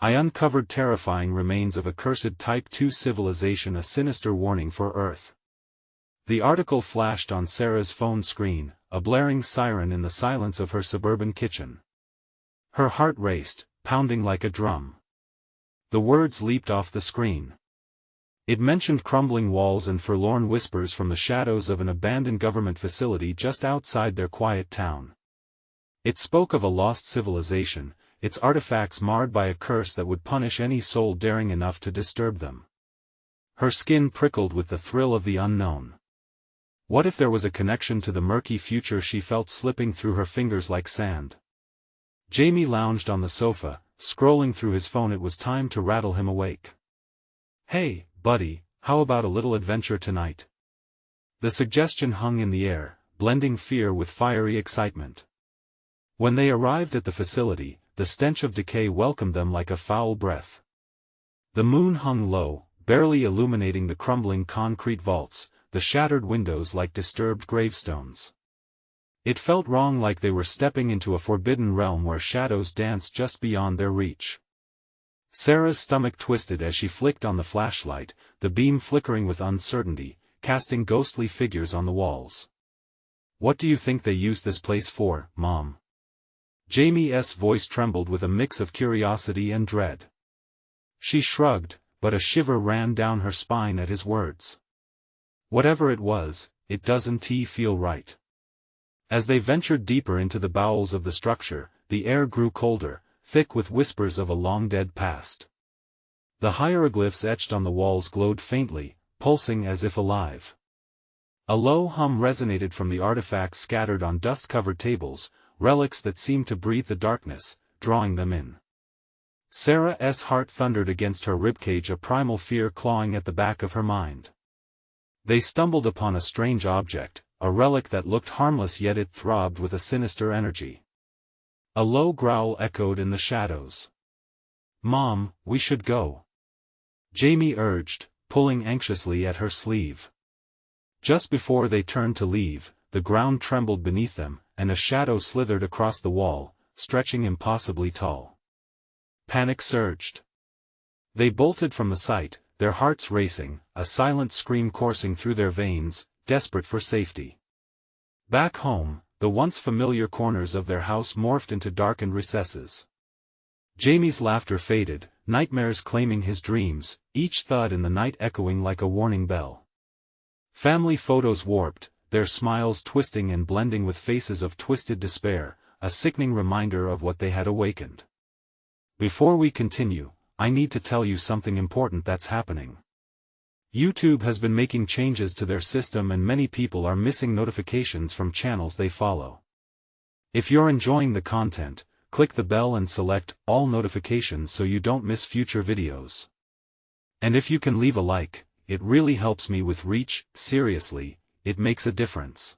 I uncovered terrifying remains of a cursed Type 2 civilization, a sinister warning for Earth. The article flashed on Sarah's phone screen, a blaring siren in the silence of her suburban kitchen. Her heart raced, pounding like a drum. The words leaped off the screen. It mentioned crumbling walls and forlorn whispers from the shadows of an abandoned government facility just outside their quiet town. It spoke of a lost civilization, its artifacts marred by a curse that would punish any soul daring enough to disturb them. Her skin prickled with the thrill of the unknown. What if there was a connection to the murky future she felt slipping through her fingers like sand? Jamie lounged on the sofa, scrolling through his phone. It was time to rattle him awake. "Hey, buddy, how about a little adventure tonight?" The suggestion hung in the air, blending fear with fiery excitement. When they arrived at the facility, the stench of decay welcomed them like a foul breath. The moon hung low, barely illuminating the crumbling concrete vaults, the shattered windows like disturbed gravestones. It felt wrong, like they were stepping into a forbidden realm where shadows danced just beyond their reach. Sarah's stomach twisted as she flicked on the flashlight, the beam flickering with uncertainty, casting ghostly figures on the walls. "What do you think they used this place for, Mom?" Jamie's voice trembled with a mix of curiosity and dread. She shrugged, but a shiver ran down her spine at his words. "Whatever it was, it doesn't feel right." As they ventured deeper into the bowels of the structure, the air grew colder, thick with whispers of a long-dead past. The hieroglyphs etched on the walls glowed faintly, pulsing as if alive. A low hum resonated from the artifacts scattered on dust-covered tables, relics that seemed to breathe the darkness, drawing them in. Sarah's heart thundered against her ribcage, a primal fear clawing at the back of her mind. They stumbled upon a strange object, a relic that looked harmless, yet it throbbed with a sinister energy. A low growl echoed in the shadows. "Mom, we should go," Jamie urged, pulling anxiously at her sleeve. Just before they turned to leave, the ground trembled beneath them, and a shadow slithered across the wall, stretching impossibly tall. Panic surged. They bolted from the site, their hearts racing, a silent scream coursing through their veins, desperate for safety. Back home, the once familiar corners of their house morphed into darkened recesses. Jamie's laughter faded, nightmares claiming his dreams, each thud in the night echoing like a warning bell. Family photos warped, their smiles twisting and blending with faces of twisted despair, a sickening reminder of what they had awakened. "Before we continue, I need to tell you something important that's happening. YouTube has been making changes to their system and many people are missing notifications from channels they follow. If you're enjoying the content, click the bell and select all notifications so you don't miss future videos. And if you can leave a like, it really helps me with reach. Seriously, it makes a difference.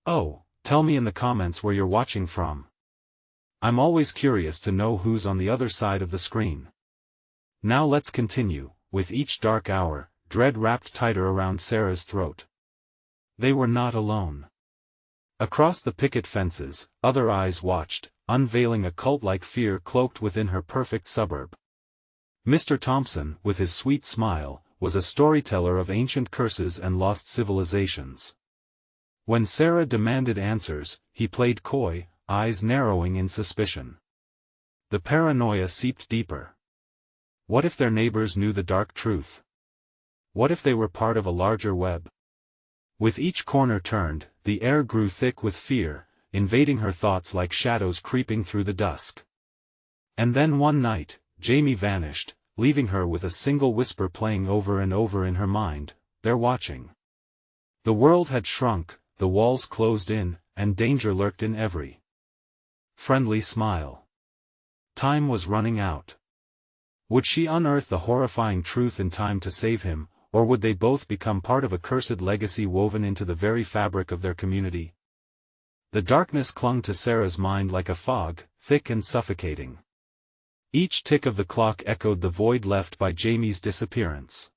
Oh, tell me in the comments where you're watching from. I'm always curious to know who's on the other side of the screen. Now let's continue. With each dark hour, dread wrapped tighter around Sarah's throat. They were not alone. Across the picket fences, other eyes watched, unveiling a cult-like fear cloaked within her perfect suburb. Mr. Thompson, with his sweet smile, was a storyteller of ancient curses and lost civilizations. When Sarah demanded answers, he played coy, eyes narrowing in suspicion. The paranoia seeped deeper. What if their neighbors knew the dark truth? What if they were part of a larger web? With each corner turned, the air grew thick with fear, invading her thoughts like shadows creeping through the dusk. And then one night, Jamie vanished, leaving her with a single whisper playing over and over in her mind, "They're watching." The world had shrunk, the walls closed in, and danger lurked in every friendly smile. Time was running out. Would she unearth the horrifying truth in time to save him, or would they both become part of a cursed legacy woven into the very fabric of their community? The darkness clung to Sarah's mind like a fog, thick and suffocating. Each tick of the clock echoed the void left by Jamie's disappearance.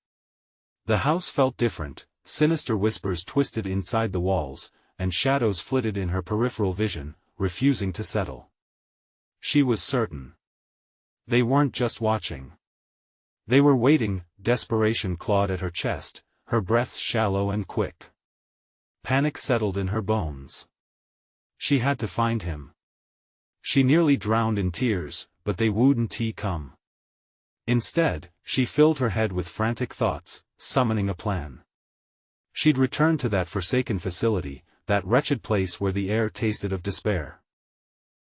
The house felt different, sinister whispers twisted inside the walls, and shadows flitted in her peripheral vision, refusing to settle. She was certain. They weren't just watching. They were waiting. Desperation clawed at her chest, her breaths shallow and quick. Panic settled in her bones. She had to find him. She nearly drowned in tears, but they wouldn't come. Instead, she filled her head with frantic thoughts, summoning a plan. She'd return to that forsaken facility, that wretched place where the air tasted of despair.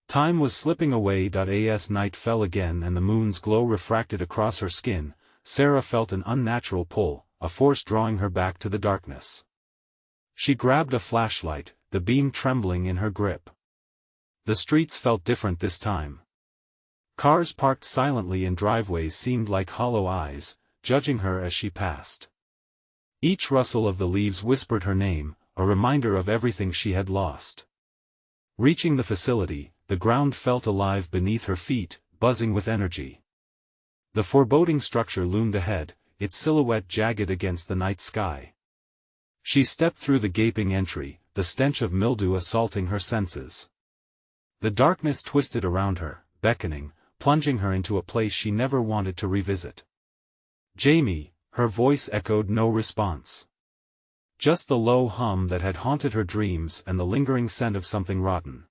Time was slipping away. As night fell again and the moon's glow refracted across her skin, Sarah felt an unnatural pull, a force drawing her back to the darkness. She grabbed a flashlight, the beam trembling in her grip. The streets felt different this time. Cars parked silently in driveways seemed like hollow eyes, judging her as she passed. Each rustle of the leaves whispered her name, a reminder of everything she had lost. Reaching the facility, the ground felt alive beneath her feet, buzzing with energy. The foreboding structure loomed ahead, its silhouette jagged against the night sky. She stepped through the gaping entry, the stench of mildew assaulting her senses. The darkness twisted around her, beckoning, plunging her into a place she never wanted to revisit. Jamie, her voice echoed no response. Just the low hum that had haunted her dreams and the lingering scent of something rotten.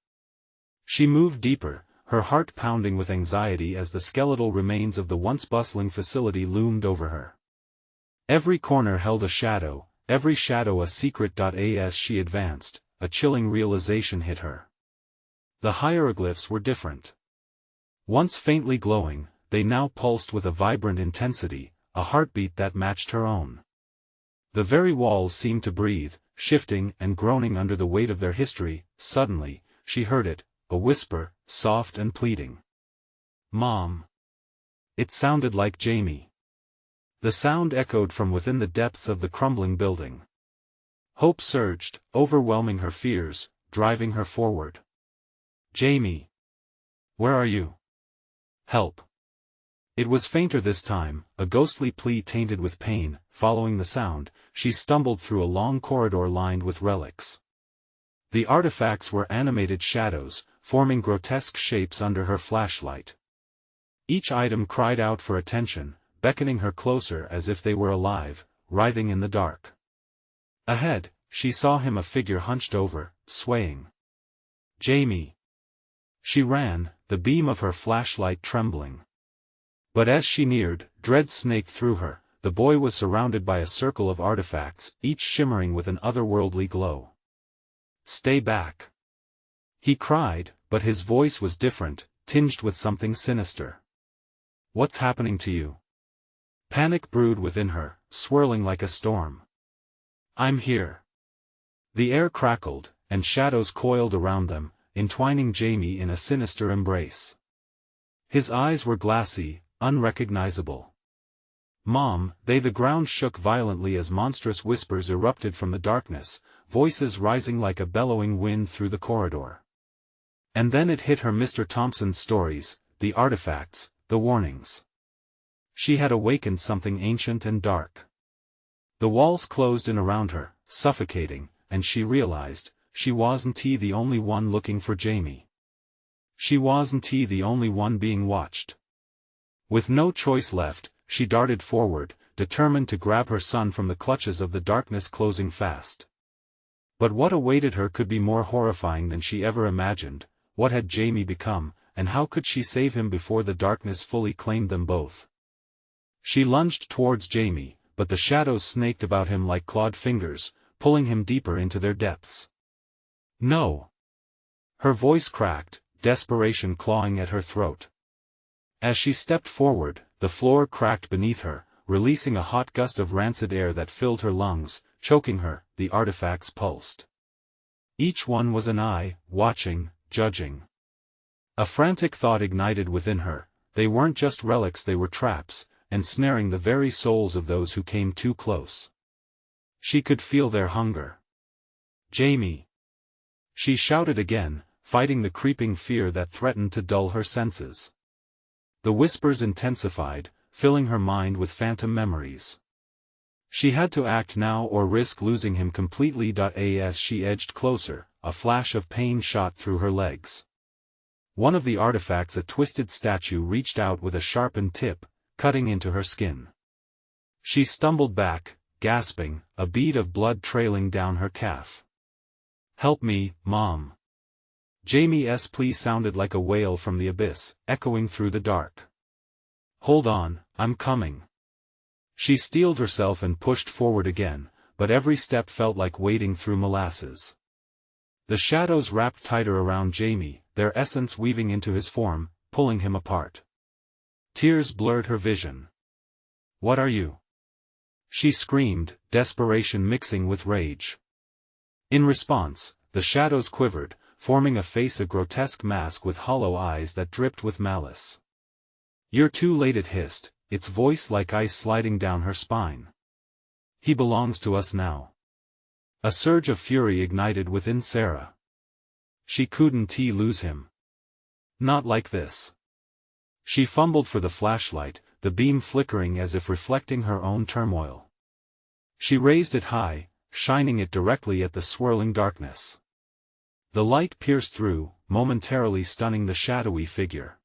She moved deeper, her heart pounding with anxiety as the skeletal remains of the once bustling facility loomed over her. Every corner held a shadow, every shadow a secret. As she advanced, a chilling realization hit her. The hieroglyphs were different. Once faintly glowing, they now pulsed with a vibrant intensity, a heartbeat that matched her own. The very walls seemed to breathe, shifting and groaning under the weight of their history. Suddenly, she heard it, a whisper, soft and pleading. "Mom." It sounded like Jamie. The sound echoed from within the depths of the crumbling building. Hope surged, overwhelming her fears, driving her forward. "Jamie. Where are you? Help." It was fainter this time, a ghostly plea tainted with pain. Following the sound, she stumbled through a long corridor lined with relics. The artifacts were animated shadows, forming grotesque shapes under her flashlight. Each item cried out for attention, beckoning her closer as if they were alive, writhing in the dark. Ahead, she saw him, a figure hunched over, swaying. "Jamie." She ran, the beam of her flashlight trembling. But as she neared, dread snaked through her. The boy was surrounded by a circle of artifacts, each shimmering with an otherworldly glow. "Stay back," he cried, but his voice was different, tinged with something sinister. "What's happening to you?" Panic brewed within her, swirling like a storm. "I'm here." The air crackled, and shadows coiled around them, entwining Jamie in a sinister embrace. His eyes were glassy, unrecognizable. "Mom." The ground shook violently as monstrous whispers erupted from the darkness, voices rising like a bellowing wind through the corridor. And then it hit her, Mr. Thompson's stories, the artifacts, the warnings. She had awakened something ancient and dark. The walls closed in around her, suffocating, and she realized, she wasn't the only one looking for Jamie. She wasn't the only one being watched. With no choice left, she darted forward, determined to grab her son from the clutches of the darkness closing fast. But what awaited her could be more horrifying than she ever imagined. What had Jamie become, and how could she save him before the darkness fully claimed them both? She lunged towards Jamie, but the shadows snaked about him like clawed fingers, pulling him deeper into their depths. "No!" Her voice cracked, desperation clawing at her throat. As she stepped forward, the floor cracked beneath her, releasing a hot gust of rancid air that filled her lungs, choking her. The artifacts pulsed. Each one was an eye, watching, judging. A frantic thought ignited within her. They weren't just relics, they were traps, ensnaring the very souls of those who came too close. She could feel their hunger. "Jamie!" She shouted again, fighting the creeping fear that threatened to dull her senses. The whispers intensified, filling her mind with phantom memories. She had to act now or risk losing him completely. As she edged closer, a flash of pain shot through her legs. One of the artifacts, a twisted statue, reached out with a sharpened tip, cutting into her skin. She stumbled back, gasping, a bead of blood trailing down her calf. "Help me, Mom." Jamie's plea sounded like a wail from the abyss, echoing through the dark. "Hold on, I'm coming." She steeled herself and pushed forward again, but every step felt like wading through molasses. The shadows wrapped tighter around Jamie, their essence weaving into his form, pulling him apart. Tears blurred her vision. "What are you?" she screamed, desperation mixing with rage. In response, the shadows quivered, forming a face, a grotesque mask with hollow eyes that dripped with malice. "You're too late," it hissed, its voice like ice sliding down her spine. "He belongs to us now." A surge of fury ignited within Sarah. She couldn't lose him. Not like this. She fumbled for the flashlight, the beam flickering as if reflecting her own turmoil. She raised it high, shining it directly at the swirling darkness. The light pierced through, momentarily stunning the shadowy figure.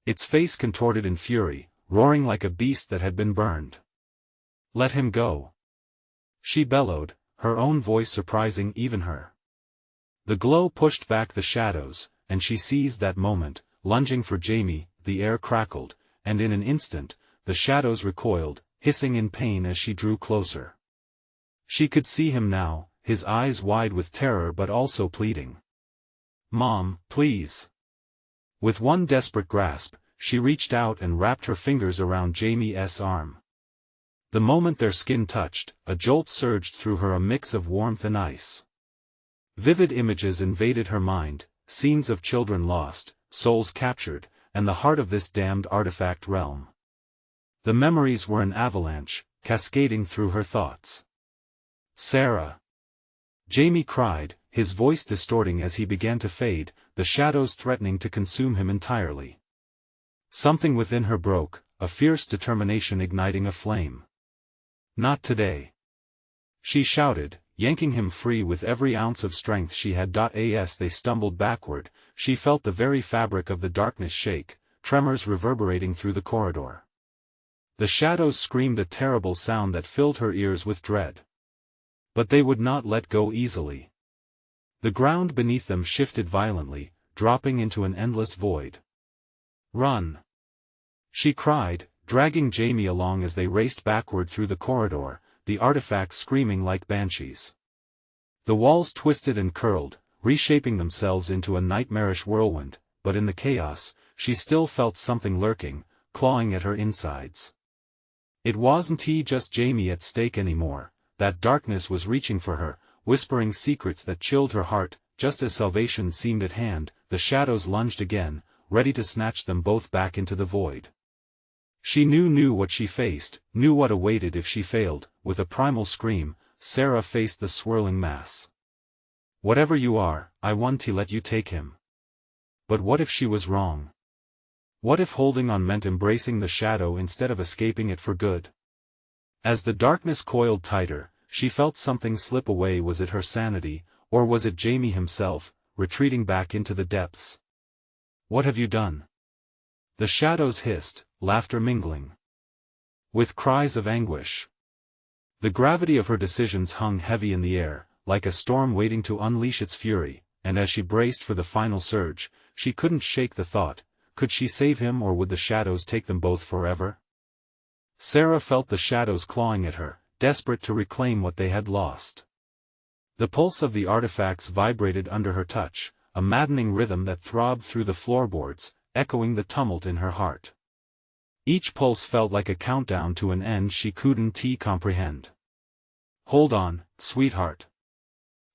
Its face contorted in fury, roaring like a beast that had been burned. "Let him go," she bellowed, her own voice surprising even her. The glow pushed back the shadows, and she seized that moment, lunging for Jamie. The air crackled, and in an instant, the shadows recoiled, hissing in pain as she drew closer. She could see him now, his eyes wide with terror but also pleading. "Mom, please." With one desperate grasp, she reached out and wrapped her fingers around Jamie's arm. The moment their skin touched, a jolt surged through her, a mix of warmth and ice. Vivid images invaded her mind, scenes of children lost, souls captured, and the heart of this damned artifact realm. The memories were an avalanche, cascading through her thoughts. "Sarah!" Jamie cried, his voice distorting as he began to fade, the shadows threatening to consume him entirely. Something within her broke, a fierce determination igniting a flame. "Not today!" she shouted, yanking him free with every ounce of strength she had. As they stumbled backward, she felt the very fabric of the darkness shake, tremors reverberating through the corridor. The shadows screamed a terrible sound that filled her ears with dread. But they would not let go easily. The ground beneath them shifted violently, dropping into an endless void. "Run!" she cried, dragging Jamie along as they raced backward through the corridor, the artifacts screaming like banshees. The walls twisted and curled, reshaping themselves into a nightmarish whirlwind, but in the chaos, she still felt something lurking, clawing at her insides. It wasn't just Jamie at stake anymore, that darkness was reaching for her, whispering secrets that chilled her heart. Just as salvation seemed at hand, the shadows lunged again, ready to snatch them both back into the void. She knew what she faced, knew what awaited if she failed. With a primal scream, Sarah faced the swirling mass. "Whatever you are, I want to let you take him." But what if she was wrong? What if holding on meant embracing the shadow instead of escaping it for good? As the darkness coiled tighter, she felt something slip away. Was it her sanity, or was it Jamie himself, retreating back into the depths? "What have you done?" The shadows hissed, laughter mingling with cries of anguish. The gravity of her decisions hung heavy in the air, like a storm waiting to unleash its fury, and as she braced for the final surge, she couldn't shake the thought, could she save him, or would the shadows take them both forever? Sarah felt the shadows clawing at her, desperate to reclaim what they had lost. The pulse of the artifacts vibrated under her touch, a maddening rhythm that throbbed through the floorboards, echoing the tumult in her heart. Each pulse felt like a countdown to an end she couldn't comprehend. "Hold on, sweetheart."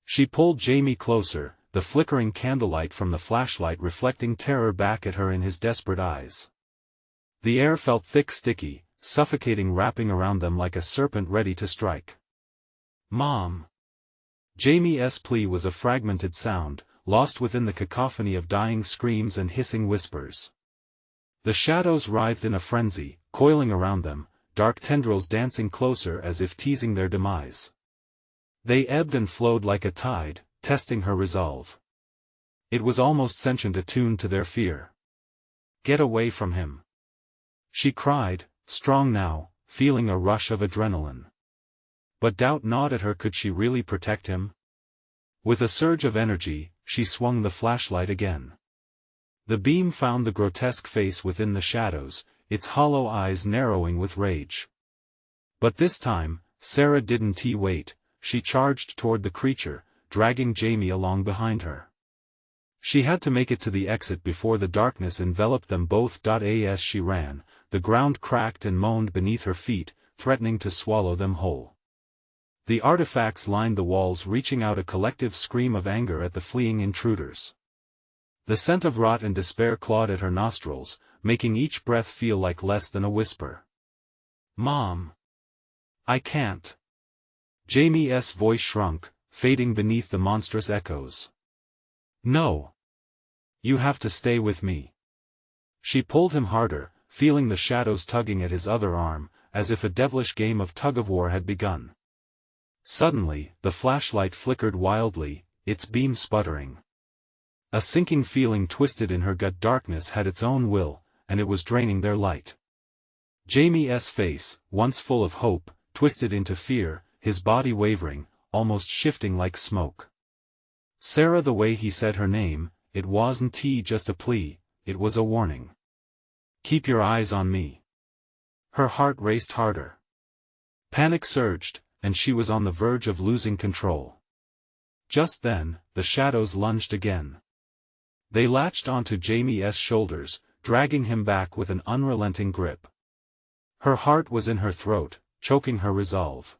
She pulled Jamie closer, the flickering candlelight from the flashlight reflecting terror back at her in his desperate eyes. The air felt thick, sticky, suffocating, wrapping around them like a serpent ready to strike. "Mom!" Jamie's plea was a fragmented sound, lost within the cacophony of dying screams and hissing whispers. The shadows writhed in a frenzy, coiling around them, dark tendrils dancing closer as if teasing their demise. They ebbed and flowed like a tide, testing her resolve. It was almost sentient, attuned to their fear. "Get away from him!" she cried, strong now, feeling a rush of adrenaline. But doubt gnawed at her. Could she really protect him? With a surge of energy, she swung the flashlight again. The beam found the grotesque face within the shadows, its hollow eyes narrowing with rage. But this time, Sarah didn't wait. She charged toward the creature, dragging Jamie along behind her. She had to make it to the exit before the darkness enveloped them both. As she ran, the ground cracked and moaned beneath her feet, threatening to swallow them whole. The artifacts lined the walls, reaching out a collective scream of anger at the fleeing intruders. The scent of rot and despair clawed at her nostrils, making each breath feel like less than a whisper. "Mom! I can't." Jamie's voice shrunk, fading beneath the monstrous echoes. "No. You have to stay with me." She pulled him harder, feeling the shadows tugging at his other arm, as if a devilish game of tug-of-war had begun. Suddenly, the flashlight flickered wildly, its beam sputtering. A sinking feeling twisted in her gut. Darkness had its own will, and it was draining their light. Jamie's face, once full of hope, twisted into fear, his body wavering, almost shifting like smoke. Sarah, the way he said her name, it wasn't just a plea, it was a warning. "Keep your eyes on me." Her heart raced harder. Panic surged, and she was on the verge of losing control. Just then, the shadows lunged again. They latched onto Jamie's shoulders, dragging him back with an unrelenting grip. Her heart was in her throat, choking her resolve.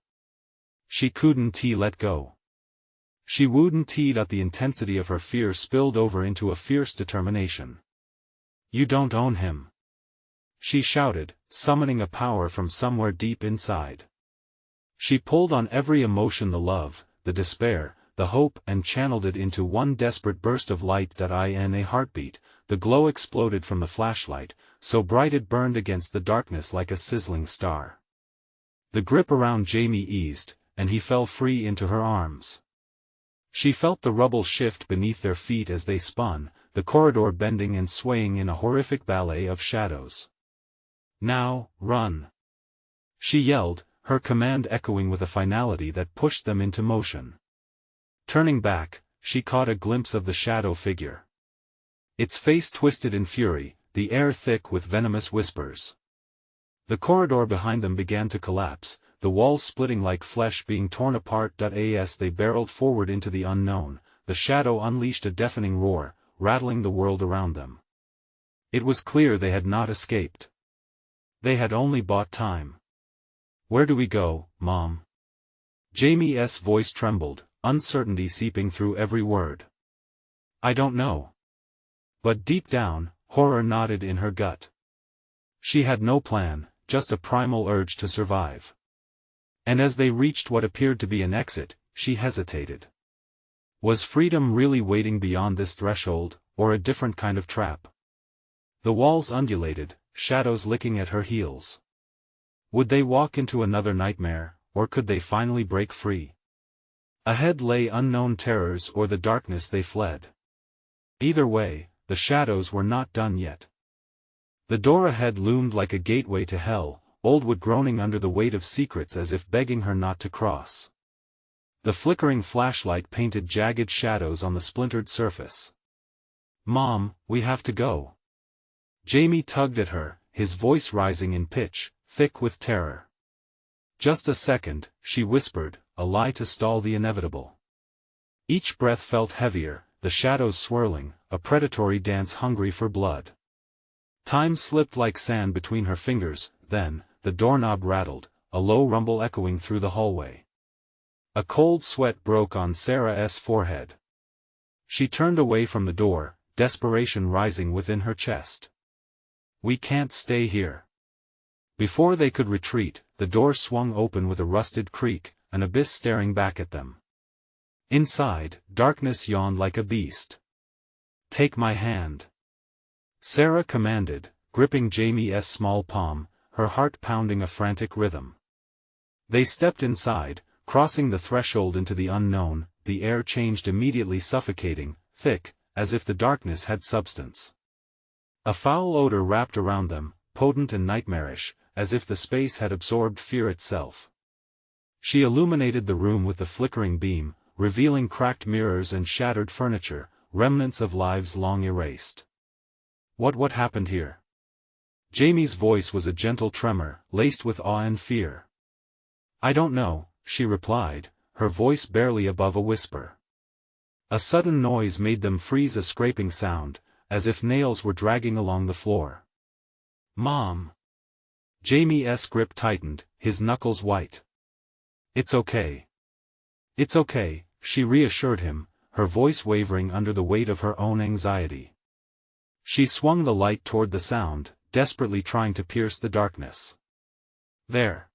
She couldn't let go. She wouldn't let the intensity of her fear spilled over into a fierce determination. "You don't own him," she shouted, summoning a power from somewhere deep inside. She pulled on every emotion, the love, the despair, the hope, and channeled it into one desperate burst of light. In a heartbeat, the glow exploded from the flashlight, so bright it burned against the darkness like a sizzling star. The grip around Jamie eased, and he fell free into her arms. She felt the rubble shift beneath their feet as they spun, the corridor bending and swaying in a horrific ballet of shadows. "Now, run!" she yelled, her command echoing with a finality that pushed them into motion. Turning back, she caught a glimpse of the shadow figure. Its face twisted in fury, the air thick with venomous whispers. The corridor behind them began to collapse, the walls splitting like flesh being torn apart. As they barreled forward into the unknown, the shadow unleashed a deafening roar, rattling the world around them. It was clear they had not escaped. They had only bought time. "Where do we go, Mom?" Jamie's voice trembled, uncertainty seeping through every word. "I don't know." But deep down, horror knotted in her gut. She had no plan, just a primal urge to survive. And as they reached what appeared to be an exit, she hesitated. Was freedom really waiting beyond this threshold, or a different kind of trap? The walls undulated, shadows licking at her heels. Would they walk into another nightmare, or could they finally break free? Ahead lay unknown terrors or the darkness they fled. Either way, the shadows were not done yet. The door ahead loomed like a gateway to hell, Oldwood groaning under the weight of secrets as if begging her not to cross. The flickering flashlight painted jagged shadows on the splintered surface. "Mom, we have to go." Jamie tugged at her, his voice rising in pitch, thick with terror. "Just a second," she whispered, a lie to stall the inevitable. Each breath felt heavier, the shadows swirling, a predatory dance hungry for blood. Time slipped like sand between her fingers, then, the doorknob rattled, a low rumble echoing through the hallway. A cold sweat broke on Sarah's forehead. She turned away from the door, desperation rising within her chest. "We can't stay here." Before they could retreat, the door swung open with a rusted creak, an abyss staring back at them. Inside, darkness yawned like a beast. "Take my hand," Sarah commanded, gripping Jamie's small palm, her heart pounding a frantic rhythm. They stepped inside, crossing the threshold into the unknown. The air changed immediately, suffocating, thick, as if the darkness had substance. A foul odor wrapped around them, potent and nightmarish, as if the space had absorbed fear itself. She illuminated the room with the flickering beam, revealing cracked mirrors and shattered furniture, remnants of lives long erased. What happened here? Jamie's voice was a gentle tremor, laced with awe and fear. I don't know, she replied, her voice barely above a whisper. A sudden noise made them freeze, a scraping sound, as if nails were dragging along the floor. Mom! Jamie's grip tightened, his knuckles white. It's okay. It's okay, she reassured him, her voice wavering under the weight of her own anxiety. She swung the light toward the sound, desperately trying to pierce the darkness. There.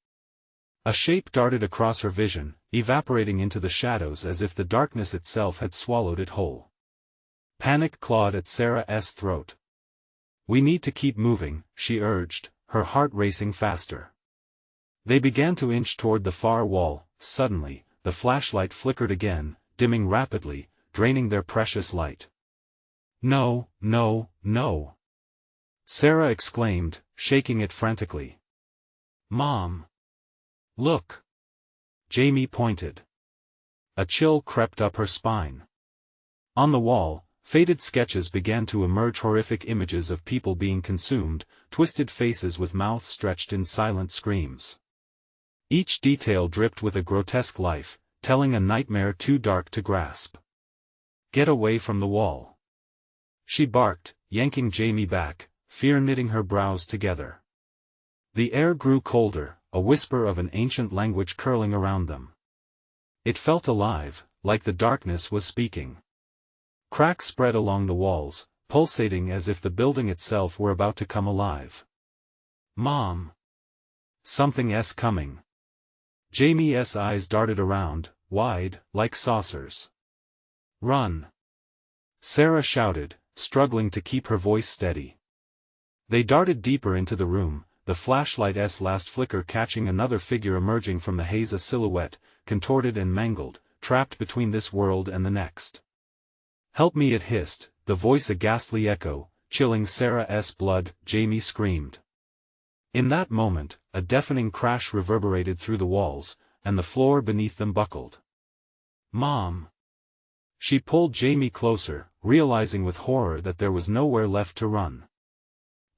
A shape darted across her vision, evaporating into the shadows as if the darkness itself had swallowed it whole. Panic clawed at Sarah's throat. We need to keep moving, she urged, her heart racing faster. They began to inch toward the far wall. Suddenly, the flashlight flickered again, dimming rapidly, draining their precious light. No, no, no! Sarah exclaimed, shaking it frantically. Mom! Look! Jamie pointed. A chill crept up her spine. On the wall, faded sketches began to emerge, horrific images of people being consumed, twisted faces with mouths stretched in silent screams. Each detail dripped with a grotesque life, telling a nightmare too dark to grasp. Get away from the wall! She barked, yanking Jamie back, fear knitting her brows together. The air grew colder, a whisper of an ancient language curling around them. It felt alive, like the darkness was speaking. Cracks spread along the walls, pulsating as if the building itself were about to come alive. Mom! Something's coming. Jamie's eyes darted around, wide, like saucers. Run! Sarah shouted, struggling to keep her voice steady. They darted deeper into the room, the flashlight's last flicker catching another figure emerging from the haze, a silhouette, contorted and mangled, trapped between this world and the next. Help me, it hissed, the voice a ghastly echo, chilling Sarah's blood. Jamie screamed. In that moment, a deafening crash reverberated through the walls, and the floor beneath them buckled. Mom! She pulled Jamie closer, realizing with horror that there was nowhere left to run.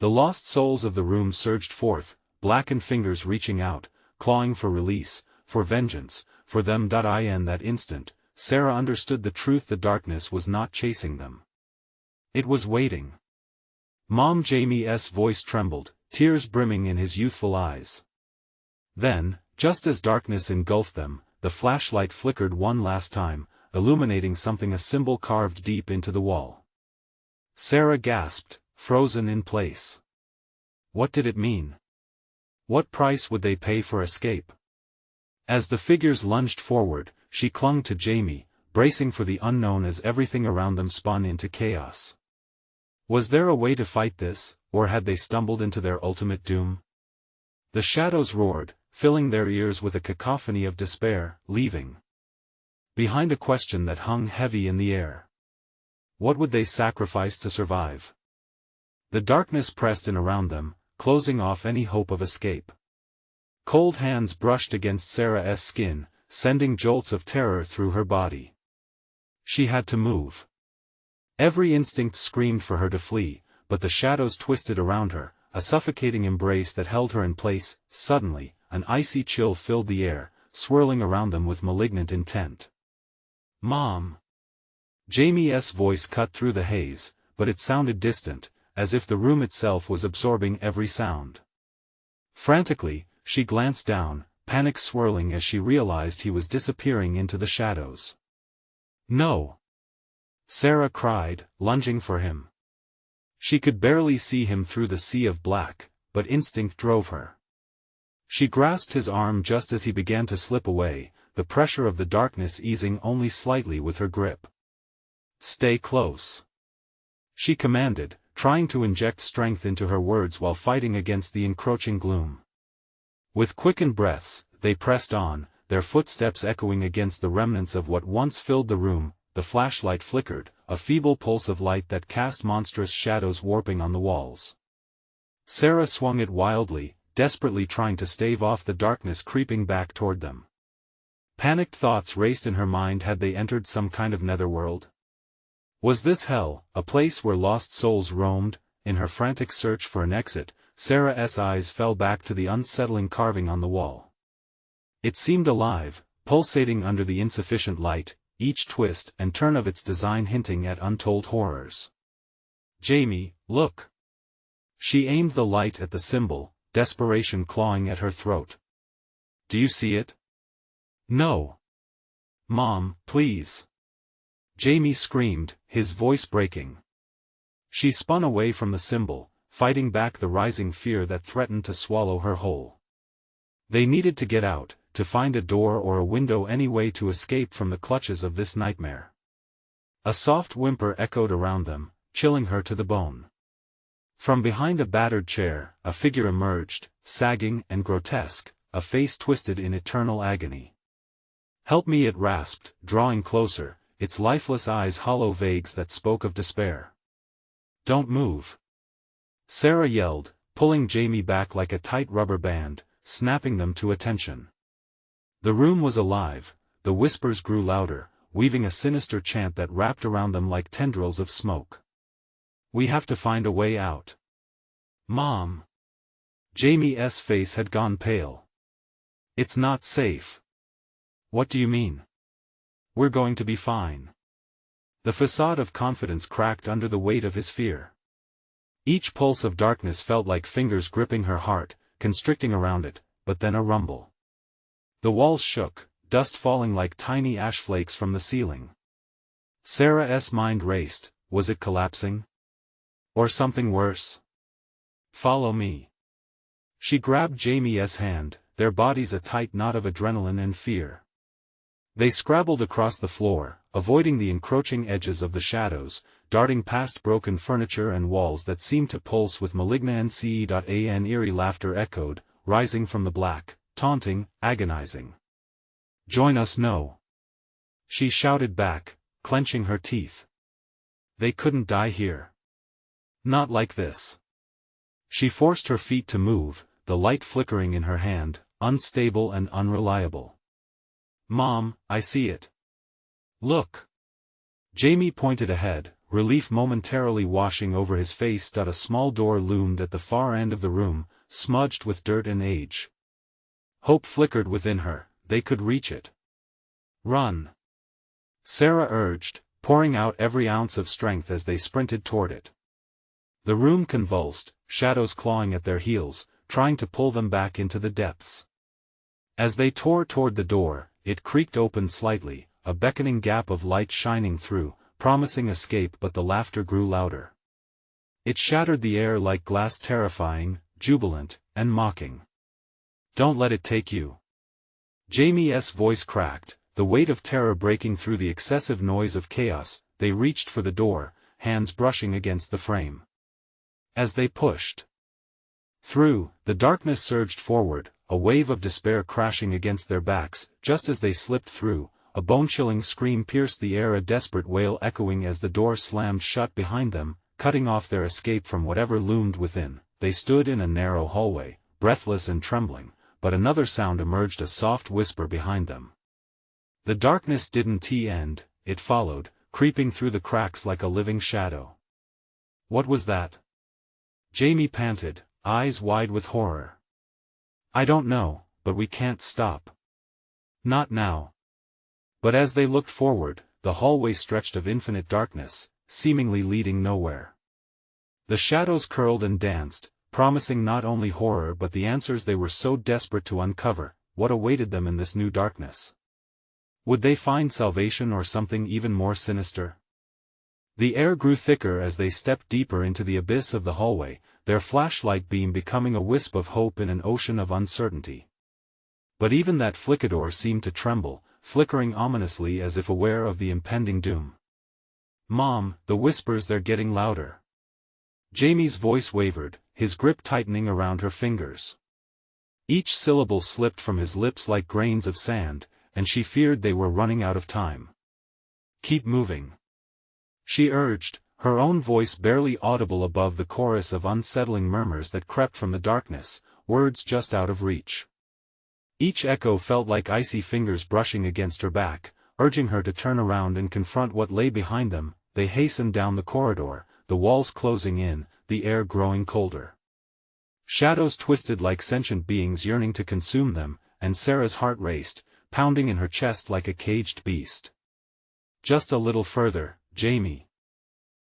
The lost souls of the room surged forth, blackened fingers reaching out, clawing for release, for vengeance, for them. In that instant, Sarah understood the truth: the darkness was not chasing them. It was waiting. Mom! Jamie's voice trembled, tears brimming in his youthful eyes. Then, just as darkness engulfed them, the flashlight flickered one last time, illuminating something, a symbol carved deep into the wall. Sarah gasped, frozen in place. What did it mean? What price would they pay for escape? As the figures lunged forward, she clung to Jamie, bracing for the unknown as everything around them spun into chaos. Was there a way to fight this, or had they stumbled into their ultimate doom? The shadows roared, filling their ears with a cacophony of despair, leaving behind a question that hung heavy in the air. What would they sacrifice to survive? The darkness pressed in around them, closing off any hope of escape. Cold hands brushed against Sarah's skin, sending jolts of terror through her body. She had to move. Every instinct screamed for her to flee, but the shadows twisted around her, a suffocating embrace that held her in place. Suddenly, an icy chill filled the air, swirling around them with malignant intent. Mom! Jamie's voice cut through the haze, but it sounded distant, as if the room itself was absorbing every sound. Frantically, she glanced down, panic swirling as she realized he was disappearing into the shadows. No! Sarah cried, lunging for him. She could barely see him through the sea of black, but instinct drove her. She grasped his arm just as he began to slip away, the pressure of the darkness easing only slightly with her grip. Stay close! She commanded, trying to inject strength into her words while fighting against the encroaching gloom. With quickened breaths, they pressed on, their footsteps echoing against the remnants of what once filled the room. the flashlight flickered, a feeble pulse of light that cast monstrous shadows warping on the walls. Sarah swung it wildly, desperately trying to stave off the darkness creeping back toward them. Panicked thoughts raced in her mind. Had they entered some kind of netherworld? Was this hell, a place where lost souls roamed? In her frantic search for an exit, Sarah's eyes fell back to the unsettling carving on the wall. It seemed alive, pulsating under the insufficient light, each twist and turn of its design hinting at untold horrors. "Jamie, look!" She aimed the light at the symbol, desperation clawing at her throat. "Do you see it?" "No. Mom, please!" Jamie screamed, his voice breaking. She spun away from the symbol, fighting back the rising fear that threatened to swallow her whole. They needed to get out, to find a door or a window, any way to escape from the clutches of this nightmare. A soft whimper echoed around them, chilling her to the bone. From behind a battered chair, a figure emerged, sagging and grotesque, a face twisted in eternal agony. "Help me," it rasped, drawing closer, its lifeless eyes hollow vagues that spoke of despair. "Don't move!" Sarah yelled, pulling Jamie back like a tight rubber band, snapping them to attention. The room was alive, the whispers grew louder, weaving a sinister chant that wrapped around them like tendrils of smoke. "We have to find a way out." "Mom!" Jamie's face had gone pale. "It's not safe." "What do you mean?" "We're going to be fine." The facade of confidence cracked under the weight of his fear. Each pulse of darkness felt like fingers gripping her heart, constricting around it, but then a rumble. The walls shook, dust falling like tiny ash flakes from the ceiling. Sarah's mind raced. Was it collapsing? Or something worse? "Follow me." She grabbed Jamie's hand, their bodies a tight knot of adrenaline and fear. They scrabbled across the floor, avoiding the encroaching edges of the shadows, darting past broken furniture and walls that seemed to pulse with malignant. An eerie laughter echoed, rising from the black, taunting, agonizing. "Join us." "No!" she shouted back, clenching her teeth. "They couldn't die here. Not like this." She forced her feet to move, the light flickering in her hand, unstable and unreliable. "Mom, I see it. Look." Jamie pointed ahead, relief momentarily washing over his face. A small door loomed at the far end of the room, smudged with dirt and age. Hope flickered within her, they could reach it. "Run!" Sarah urged, pouring out every ounce of strength as they sprinted toward it. The room convulsed, shadows clawing at their heels, trying to pull them back into the depths. As they tore toward the door, it creaked open slightly, a beckoning gap of light shining through, promising escape, but the laughter grew louder. It shattered the air like glass, terrifying, jubilant, and mocking. "Don't let it take you." Jamie's voice cracked, the weight of terror breaking through the excessive noise of chaos. They reached for the door, hands brushing against the frame. As they pushed through, the darkness surged forward, a wave of despair crashing against their backs. Just as they slipped through, a bone-chilling scream pierced the air, a desperate wail echoing as the door slammed shut behind them, cutting off their escape from whatever loomed within. They stood in a narrow hallway, breathless and trembling, but another sound emerged, a soft whisper behind them. The darkness didn't end, it followed, creeping through the cracks like a living shadow. "What was that?" Jamie panted, eyes wide with horror. "I don't know, but we can't stop. Not now." But as they looked forward, the hallway stretched of infinite darkness, seemingly leading nowhere. The shadows curled and danced, promising not only horror but the answers they were so desperate to uncover. What awaited them in this new darkness? Would they find salvation or something even more sinister? The air grew thicker as they stepped deeper into the abyss of the hallway, their flashlight beam becoming a wisp of hope in an ocean of uncertainty. But even that flickador seemed to tremble, flickering ominously as if aware of the impending doom. "Mom," the whispers, "they're getting louder." Jamie's voice wavered, his grip tightening around her fingers. Each syllable slipped from his lips like grains of sand, and she feared they were running out of time. Keep moving," she urged, her own voice barely audible above the chorus of unsettling murmurs that crept from the darkness, words just out of reach. Each echo felt like icy fingers brushing against her back, urging her to turn around and confront what lay behind them. They hastened down the corridor, the walls closing in, the air growing colder. Shadows twisted like sentient beings yearning to consume them, and Sarah's heart raced, pounding in her chest like a caged beast. "Just a little further, Jamie."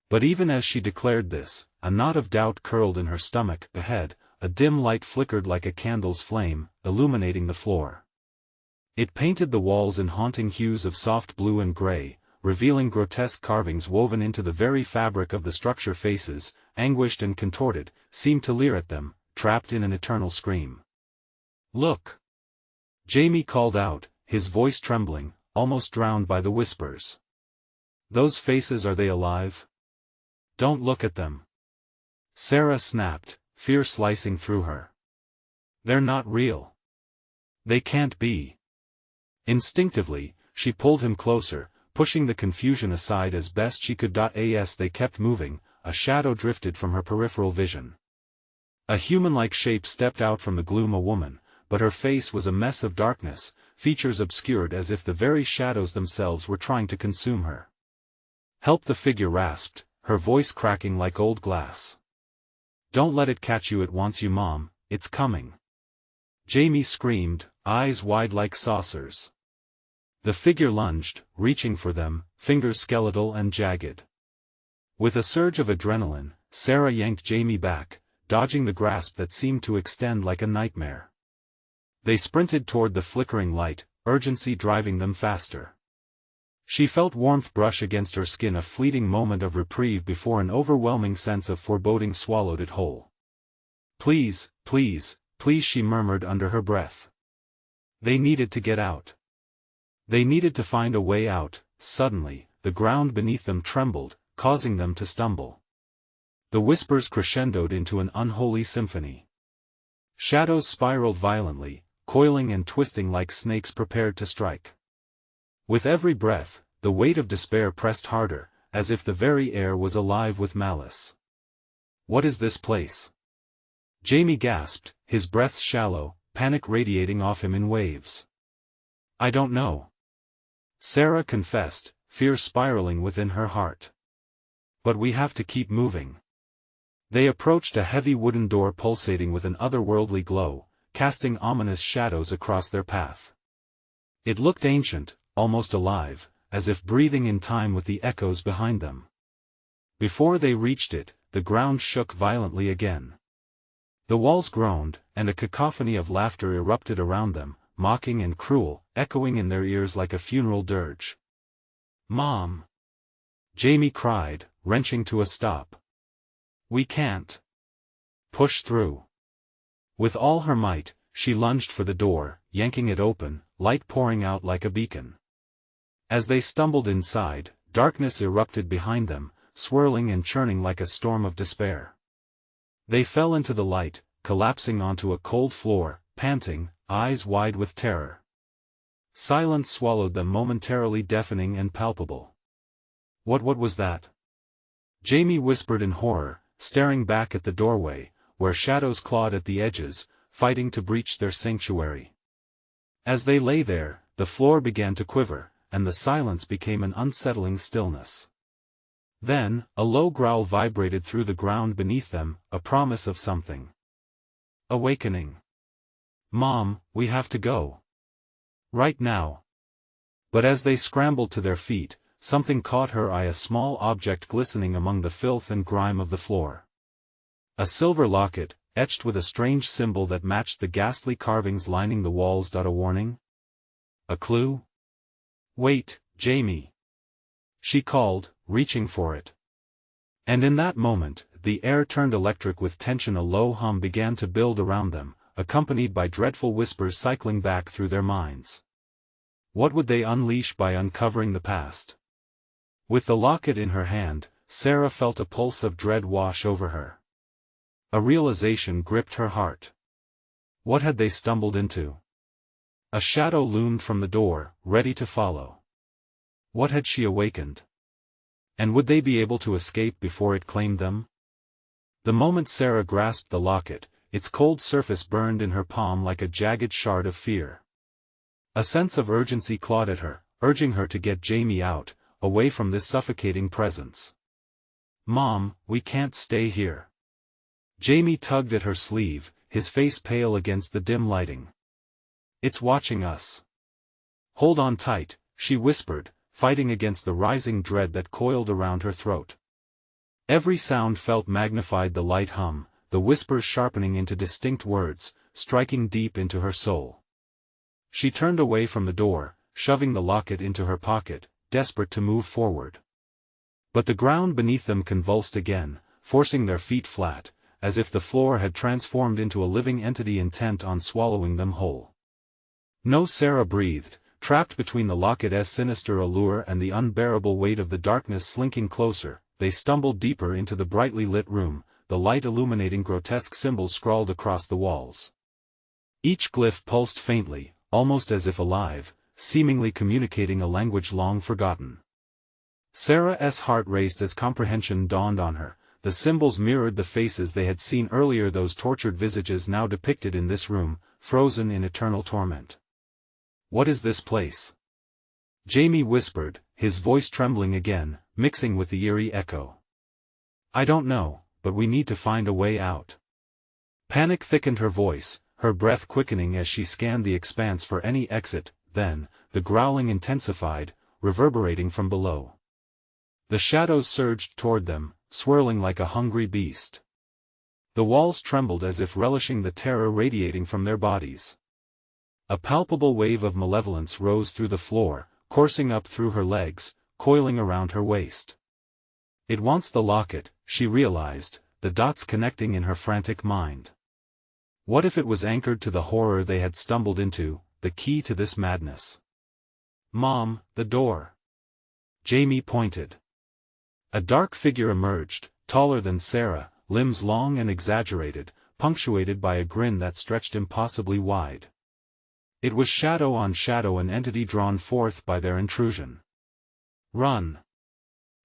But even as she declared this, a knot of doubt curled in her stomach. Ahead, a dim light flickered like a candle's flame, illuminating the floor. It painted the walls in haunting hues of soft blue and gray, revealing grotesque carvings woven into the very fabric of the structure. Faces, anguished and contorted, seemed to leer at them, trapped in an eternal scream. "Look!" Jamie called out, his voice trembling, almost drowned by the whispers. "Those faces, are they alive? Don't look at them." Sarah snapped, fear slicing through her. "They're not real. They can't be." Instinctively, she pulled him closer, pushing the confusion aside as best she could. As they kept moving, a shadow drifted from her peripheral vision. A human-like shape stepped out from the gloom, a woman, but her face was a mess of darkness, features obscured as if the very shadows themselves were trying to consume her. "Help," the figure rasped, her voice cracking like old glass. "Don't let it catch you. It wants you, Mom, it's coming." Jamie screamed, eyes wide like saucers. The figure lunged, reaching for them, fingers skeletal and jagged. With a surge of adrenaline, Sarah yanked Jamie back, dodging the grasp that seemed to extend like a nightmare. They sprinted toward the flickering light, urgency driving them faster. She felt warmth brush against her skin, a fleeting moment of reprieve before an overwhelming sense of foreboding swallowed it whole. "Please, please, please," she murmured under her breath. They needed to get out. They needed to find a way out. Suddenly, the ground beneath them trembled, causing them to stumble. The whispers crescendoed into an unholy symphony. Shadows spiraled violently, coiling and twisting like snakes prepared to strike. With every breath, the weight of despair pressed harder, as if the very air was alive with malice. "What is this place?" Jamie gasped, his breath shallow, panic radiating off him in waves. "I don't know," Sarah confessed, fear spiraling within her heart. "But we have to keep moving." They approached a heavy wooden door pulsating with an otherworldly glow, casting ominous shadows across their path. It looked ancient, almost alive, as if breathing in time with the echoes behind them. Before they reached it, the ground shook violently again. The walls groaned, and a cacophony of laughter erupted around them, mocking and cruel, echoing in their ears like a funeral dirge. "Mom!" Jamie cried, wrenching to a stop. "We can't." "Push through." With all her might, she lunged for the door, yanking it open, light pouring out like a beacon. As they stumbled inside, darkness erupted behind them, swirling and churning like a storm of despair. They fell into the light, collapsing onto a cold floor, panting, eyes wide with terror. Silence swallowed them, momentarily deafening and palpable. What was that?" Jamie whispered in horror, staring back at the doorway, where shadows clawed at the edges, fighting to breach their sanctuary. As they lay there, the floor began to quiver, and the silence became an unsettling stillness. Then, a low growl vibrated through the ground beneath them, a promise of something. Awakening. "Mom, we have to go. Right now." But as they scrambled to their feet, something caught her eye, a small object glistening among the filth and grime of the floor. A silver locket, etched with a strange symbol that matched the ghastly carvings lining the walls. A warning? A clue? "Wait, Jamie," she called, reaching for it. And in that moment, the air turned electric with tension. A low hum began to build around them, accompanied by dreadful whispers cycling back through their minds. What would they unleash by uncovering the past? With the locket in her hand, Sarah felt a pulse of dread wash over her. A realization gripped her heart. What had they stumbled into? A shadow loomed from the door, ready to follow. What had she awakened? And would they be able to escape before it claimed them? The moment Sarah grasped the locket, its cold surface burned in her palm like a jagged shard of fear. A sense of urgency clawed at her, urging her to get Jamie out, away from this suffocating presence. "Mom, we can't stay here." Jamie tugged at her sleeve, his face pale against the dim lighting. "It's watching us." "Hold on tight," she whispered, fighting against the rising dread that coiled around her throat. Every sound felt magnified, the light hum, the whispers sharpening into distinct words, striking deep into her soul. She turned away from the door, shoving the locket into her pocket, desperate to move forward. But the ground beneath them convulsed again, forcing their feet flat, as if the floor had transformed into a living entity intent on swallowing them whole. No, Sarah breathed, trapped between the locket's sinister allure and the unbearable weight of the darkness slinking closer. They stumbled deeper into the brightly lit room, the light illuminating grotesque symbols scrawled across the walls. Each glyph pulsed faintly, almost as if alive, seemingly communicating a language long forgotten. Sarah's heart raced as comprehension dawned on her. The symbols mirrored the faces they had seen earlier, those tortured visages now depicted in this room, frozen in eternal torment. "What is this place?" Jamie whispered, his voice trembling again, mixing with the eerie echo. "I don't know, but we need to find a way out." Panic thickened her voice, her breath quickening as she scanned the expanse for any exit. Then, the growling intensified, reverberating from below. The shadows surged toward them, swirling like a hungry beast. The walls trembled as if relishing the terror radiating from their bodies. A palpable wave of malevolence rose through the floor, coursing up through her legs, coiling around her waist. "It wants the locket," she realized, the dots connecting in her frantic mind. What if it was anchored to the horror they had stumbled into, the key to this madness? "Mom, the door." Jamie pointed. A dark figure emerged, taller than Sarah, limbs long and exaggerated, punctuated by a grin that stretched impossibly wide. It was shadow on shadow, an entity drawn forth by their intrusion. "Run!"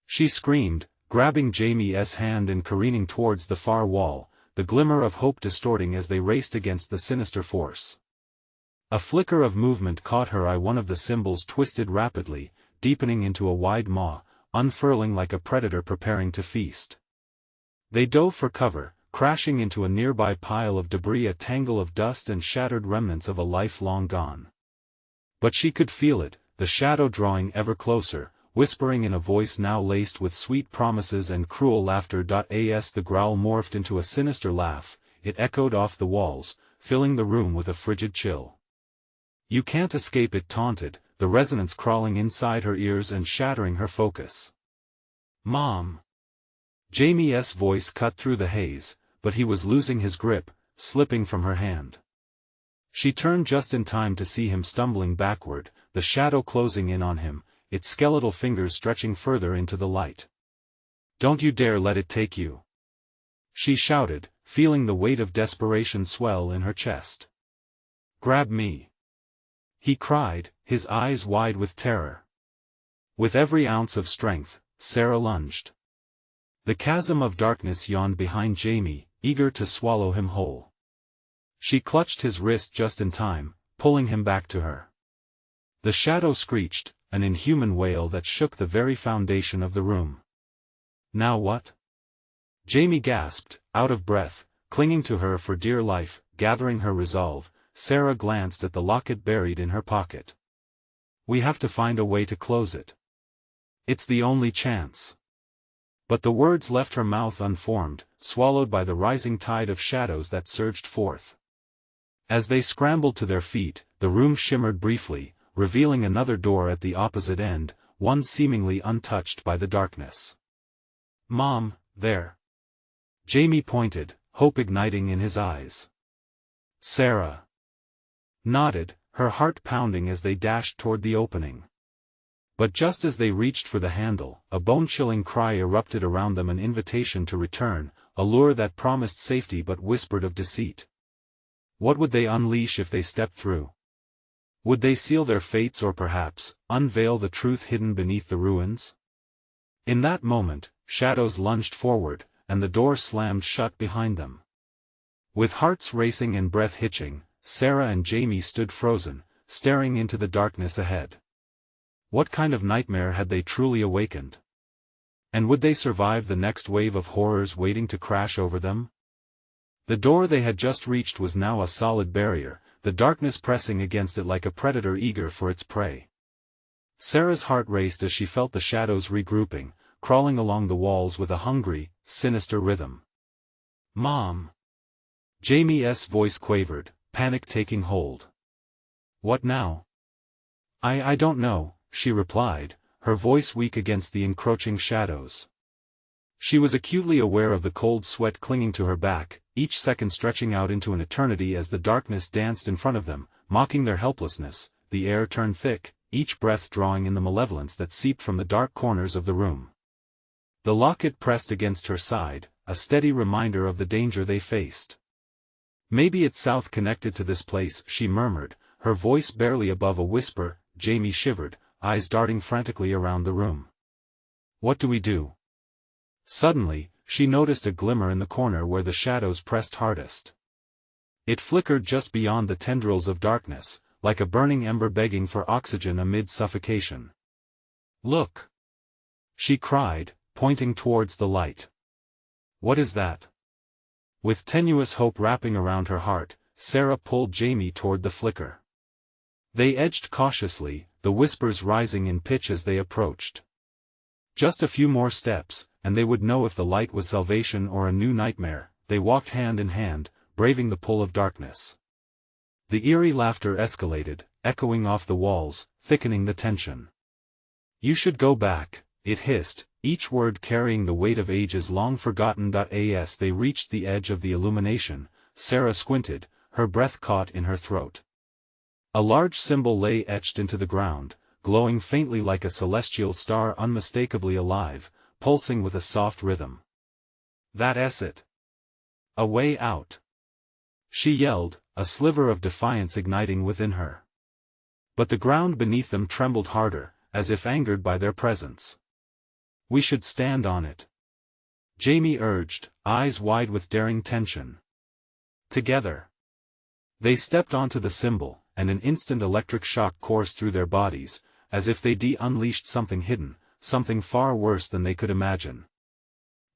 she screamed, grabbing Jamie's hand and careening towards the far wall, the glimmer of hope distorting as they raced against the sinister force. A flicker of movement caught her eye. One of the symbols twisted rapidly, deepening into a wide maw, unfurling like a predator preparing to feast. They dove for cover, crashing into a nearby pile of debris, a tangle of dust and shattered remnants of a life long gone. But she could feel it, the shadow drawing ever closer, whispering in a voice now laced with sweet promises and cruel laughter. As the growl morphed into a sinister laugh, it echoed off the walls, filling the room with a frigid chill. "You can't escape," it taunted, the resonance crawling inside her ears and shattering her focus. "Mom!" Jamie's voice cut through the haze, but he was losing his grip, slipping from her hand. She turned just in time to see him stumbling backward, the shadow closing in on him, its skeletal fingers stretching further into the light. "Don't you dare let it take you!" she shouted, feeling the weight of desperation swell in her chest. "Grab me!" he cried, his eyes wide with terror. With every ounce of strength, Sarah lunged. The chasm of darkness yawned behind Jamie, eager to swallow him whole. She clutched his wrist just in time, pulling him back to her. The shadow screeched, an inhuman wail that shook the very foundation of the room. "Now what?" Jamie gasped, out of breath, clinging to her for dear life. Gathering her resolve, Sarah glanced at the locket buried in her pocket. "We have to find a way to close it. It's the only chance." But the words left her mouth unformed, swallowed by the rising tide of shadows that surged forth. As they scrambled to their feet, the room shimmered briefly, revealing another door at the opposite end, one seemingly untouched by the darkness. "Mom, there." Jamie pointed, hope igniting in his eyes. Sarah nodded, her heart pounding as they dashed toward the opening. But just as they reached for the handle, a bone-chilling cry erupted around them, an invitation to return, a lure that promised safety but whispered of deceit. What would they unleash if they stepped through? Would they seal their fates or perhaps, unveil the truth hidden beneath the ruins? In that moment, shadows lunged forward, and the door slammed shut behind them. With hearts racing and breath hitching, Sarah and Jamie stood frozen, staring into the darkness ahead. What kind of nightmare had they truly awakened? And would they survive the next wave of horrors waiting to crash over them? The door they had just reached was now a solid barrier, the darkness pressing against it like a predator eager for its prey. Sarah's heart raced as she felt the shadows regrouping, crawling along the walls with a hungry, sinister rhythm. "Mom!" Jamie's voice quavered, panic taking hold. "What now?" I don't know," she replied, her voice weak against the encroaching shadows. She was acutely aware of the cold sweat clinging to her back, each second stretching out into an eternity as the darkness danced in front of them, mocking their helplessness. The air turned thick, each breath drawing in the malevolence that seeped from the dark corners of the room. The locket pressed against her side, a steady reminder of the danger they faced. "Maybe it's south connected to this place," she murmured, her voice barely above a whisper. Jamie shivered, eyes darting frantically around the room. "What do we do?" Suddenly, she noticed a glimmer in the corner where the shadows pressed hardest. It flickered just beyond the tendrils of darkness, like a burning ember begging for oxygen amid suffocation. "Look!" she cried, pointing towards the light. "What is that?" With tenuous hope wrapping around her heart, Sarah pulled Jamie toward the flicker. They edged cautiously, the whispers rising in pitch as they approached. Just a few more steps, and they would know if the light was salvation or a new nightmare. They walked hand in hand, braving the pull of darkness. The eerie laughter escalated, echoing off the walls, thickening the tension. "You should go back," it hissed, each word carrying the weight of ages long forgotten. As they reached the edge of the illumination, Sarah squinted, her breath caught in her throat. A large symbol lay etched into the ground, glowing faintly like a celestial star, unmistakably alive, pulsing with a soft rhythm. "That's it. A way out!" she yelled, a sliver of defiance igniting within her. But the ground beneath them trembled harder, as if angered by their presence. "We should stand on it," Jamie urged, eyes wide with daring tension. Together. They stepped onto the symbol, and an instant electric shock coursed through their bodies, as if they unleashed something hidden, something far worse than they could imagine.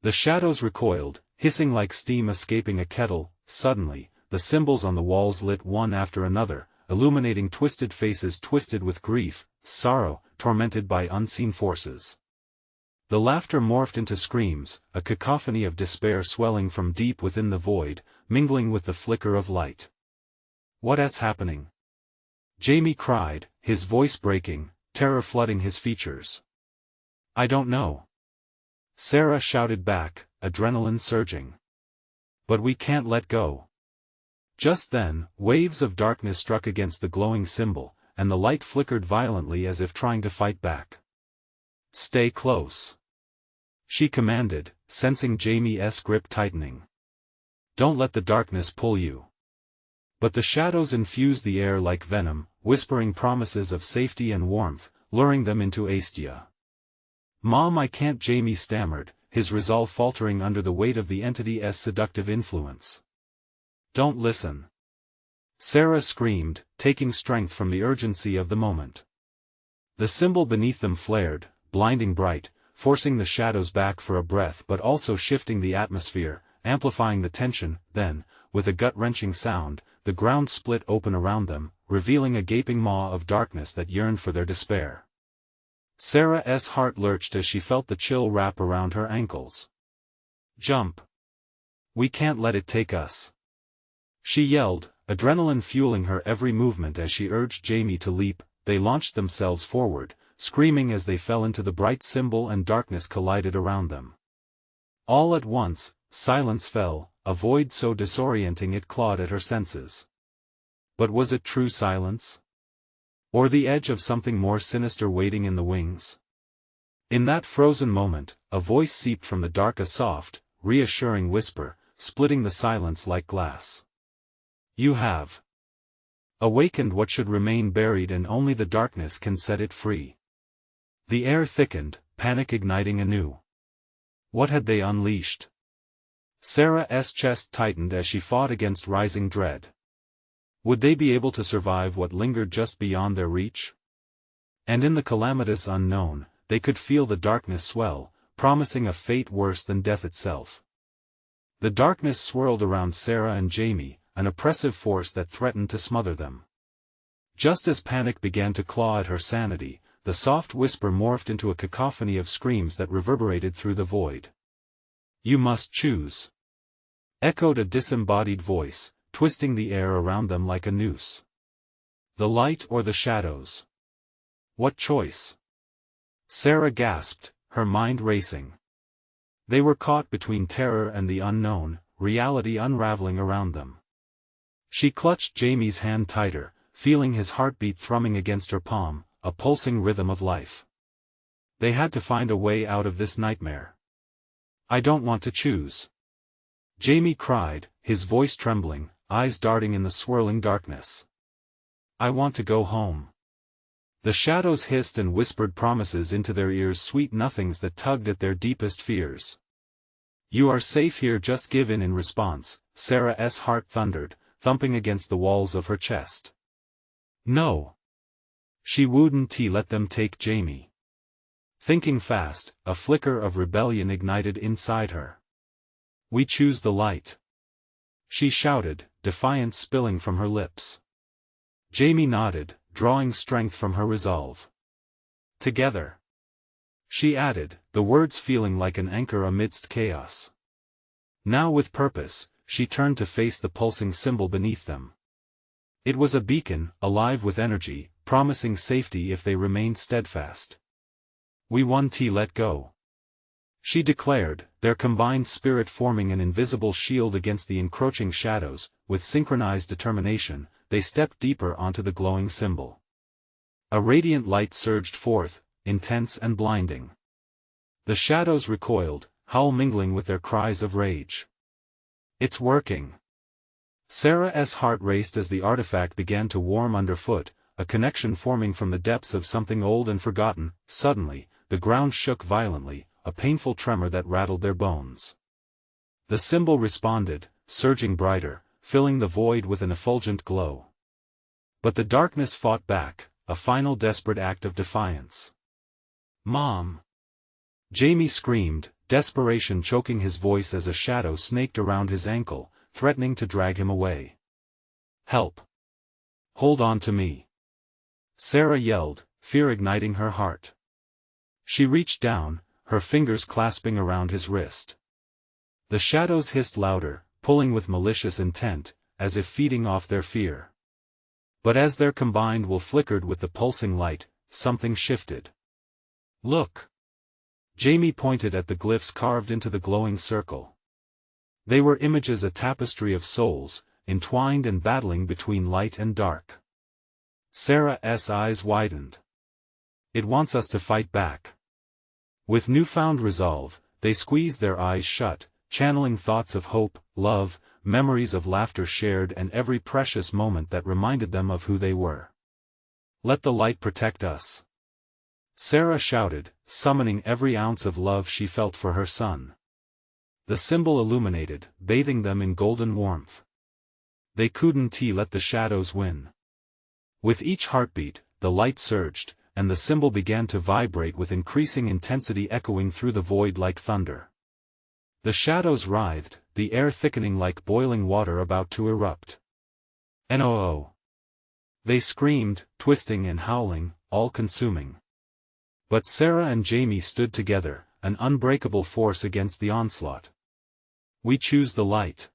The shadows recoiled, hissing like steam escaping a kettle. Suddenly, the symbols on the walls lit one after another, illuminating twisted faces twisted with grief, sorrow, tormented by unseen forces. The laughter morphed into screams, a cacophony of despair swelling from deep within the void, mingling with the flicker of light. "What's happening?" Jamie cried, his voice breaking, terror flooding his features. "I don't know," Sarah shouted back, adrenaline surging. "But we can't let go." Just then, waves of darkness struck against the glowing symbol, and the light flickered violently as if trying to fight back. "Stay close," she commanded, sensing Jamie's grip tightening. "Don't let the darkness pull you." But the shadows infused the air like venom, whispering promises of safety and warmth, luring them into Astia. "Mom, I can't," Jamie stammered, his resolve faltering under the weight of the entity's seductive influence. "Don't listen," Sarah screamed, taking strength from the urgency of the moment. The symbol beneath them flared, blinding bright, forcing the shadows back for a breath but also shifting the atmosphere, amplifying the tension. Then, with a gut-wrenching sound, the ground split open around them, revealing a gaping maw of darkness that yearned for their despair. Sarah's heart lurched as she felt the chill wrap around her ankles. "Jump! We can't let it take us!" she yelled, adrenaline fueling her every movement as she urged Jamie to leap. They launched themselves forward, screaming as they fell into the bright symbol, and darkness collided around them. All at once, silence fell, a void so disorienting it clawed at her senses. But was it true silence? Or the edge of something more sinister waiting in the wings? In that frozen moment, a voice seeped from the dark, a soft, reassuring whisper, splitting the silence like glass. "You have awakened what should remain buried, and only the darkness can set it free. The air thickened, panic igniting anew. What had they unleashed? Sarah's chest tightened as she fought against rising dread. Would they be able to survive what lingered just beyond their reach? And in the calamitous unknown, they could feel the darkness swell, promising a fate worse than death itself. The darkness swirled around Sarah and Jamie, an oppressive force that threatened to smother them. Just as panic began to claw at her sanity, the soft whisper morphed into a cacophony of screams that reverberated through the void. "You must choose," echoed a disembodied voice, twisting the air around them like a noose. "The light or the shadows? What choice?" Sarah gasped, her mind racing. They were caught between terror and the unknown, reality unraveling around them. She clutched Jamie's hand tighter, feeling his heartbeat thrumming against her palm, a pulsing rhythm of life. They had to find a way out of this nightmare. "I don't want to choose," Jamie cried, his voice trembling, eyes darting in the swirling darkness. "I want to go home." The shadows hissed and whispered promises into their ears, sweet nothings that tugged at their deepest fears. "You are safe here, just give in response," Sarah's heart thundered, thumping against the walls of her chest. "No." She wouldn't let them take Jamie. Thinking fast, a flicker of rebellion ignited inside her. "We choose the light," she shouted, defiance spilling from her lips. Jamie nodded, drawing strength from her resolve. "Together," she added, the words feeling like an anchor amidst chaos. Now with purpose, she turned to face the pulsing symbol beneath them. It was a beacon, alive with energy, promising safety if they remained steadfast. "We won't let go," she declared, their combined spirit forming an invisible shield against the encroaching shadows. With synchronized determination, they stepped deeper onto the glowing symbol. A radiant light surged forth, intense and blinding. The shadows recoiled, howl mingling with their cries of rage. "It's working." Sarah's heart raced as the artifact began to warm underfoot, a connection forming from the depths of something old and forgotten. Suddenly, the ground shook violently, a painful tremor that rattled their bones. The symbol responded, surging brighter, filling the void with an effulgent glow. But the darkness fought back, a final desperate act of defiance. "Mom!" Jamie screamed, desperation choking his voice as a shadow snaked around his ankle, threatening to drag him away. "Help! Hold on to me!" Sarah yelled, fear igniting her heart. She reached down, her fingers clasping around his wrist. The shadows hissed louder, pulling with malicious intent, as if feeding off their fear. But as their combined will flickered with the pulsing light, something shifted. "Look!" Jamie pointed at the glyphs carved into the glowing circle. They were images, a tapestry of souls, entwined and battling between light and dark. Sarah's eyes widened. "It wants us to fight back." With newfound resolve, they squeezed their eyes shut, channeling thoughts of hope, love, memories of laughter shared, and every precious moment that reminded them of who they were. "Let the light protect us," Sarah shouted, summoning every ounce of love she felt for her son. The symbol illuminated, bathing them in golden warmth. They couldn't let the shadows win. With each heartbeat, the light surged, and the symbol began to vibrate with increasing intensity, echoing through the void like thunder. The shadows writhed, the air thickening like boiling water about to erupt. "No!" They screamed, twisting and howling, all-consuming. But Sarah and Jamie stood together, an unbreakable force against the onslaught. "We choose the light."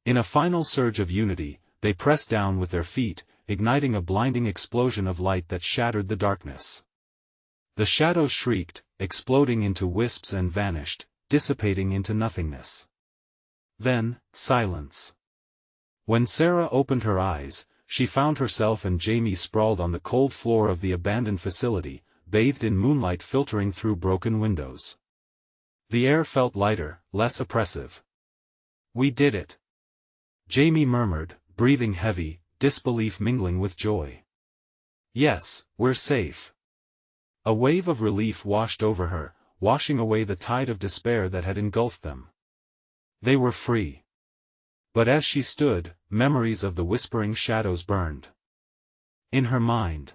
In a final surge of unity, they pressed down with their feet, igniting a blinding explosion of light that shattered the darkness. The shadows shrieked, exploding into wisps and vanished, dissipating into nothingness. Then, silence. When Sarah opened her eyes, she found herself and Jamie sprawled on the cold floor of the abandoned facility, bathed in moonlight filtering through broken windows. The air felt lighter, less oppressive. "We did it," Jamie murmured, breathing heavy, disbelief mingling with joy. Yes, we're safe. A wave of relief washed over her, washing away the tide of despair that had engulfed them. They were free. But as she stood, memories of the whispering shadows burned in her mind.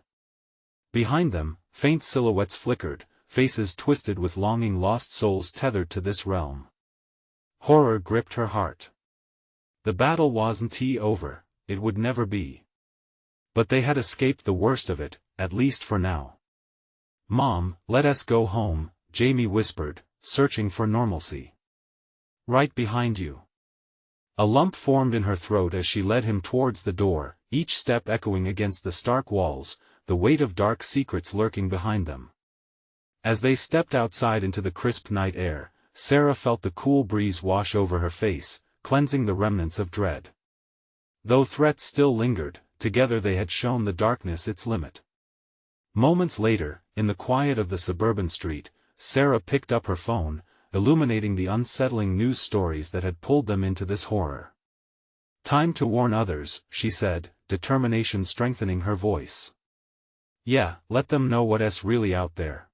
Behind them, faint silhouettes flickered, faces twisted with longing, lost souls tethered to this realm. Horror gripped her heart. The battle wasn't over, it would never be. But they had escaped the worst of it, at least for now. "Mom, let us go home," Jamie whispered, searching for normalcy. "Right behind you." A lump formed in her throat as she led him towards the door, each step echoing against the stark walls, the weight of dark secrets lurking behind them. As they stepped outside into the crisp night air, Sarah felt the cool breeze wash over her face, cleansing the remnants of dread. Though threats still lingered, together they had shown the darkness its limit. Moments later, in the quiet of the suburban street, Sarah picked up her phone, illuminating the unsettling news stories that had pulled them into this horror. "Time to warn others," she said, determination strengthening her voice. "Yeah, let them know what's really out there."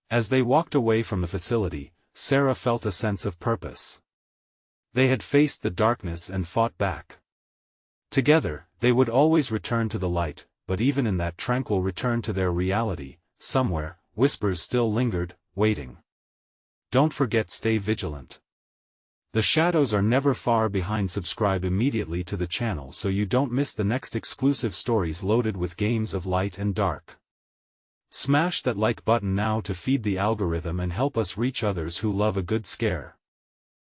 As they walked away from the facility, Sarah felt a sense of purpose. They had faced the darkness and fought back. Together, they would always return to the light, but even in that tranquil return to their reality, somewhere, whispers still lingered, waiting. Don't forget, stay vigilant. The shadows are never far behind. Subscribe immediately to the channel so you don't miss the next exclusive stories loaded with games of light and dark. Smash that like button now to feed the algorithm and help us reach others who love a good scare.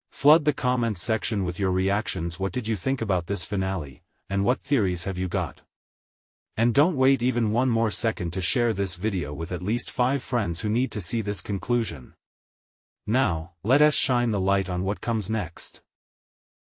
Flood the comments section with your reactions. What did you think about this finale, and what theories have you got? And don't wait even one more second to share this video with at least 5 friends who need to see this conclusion. Now, let us shine the light on what comes next.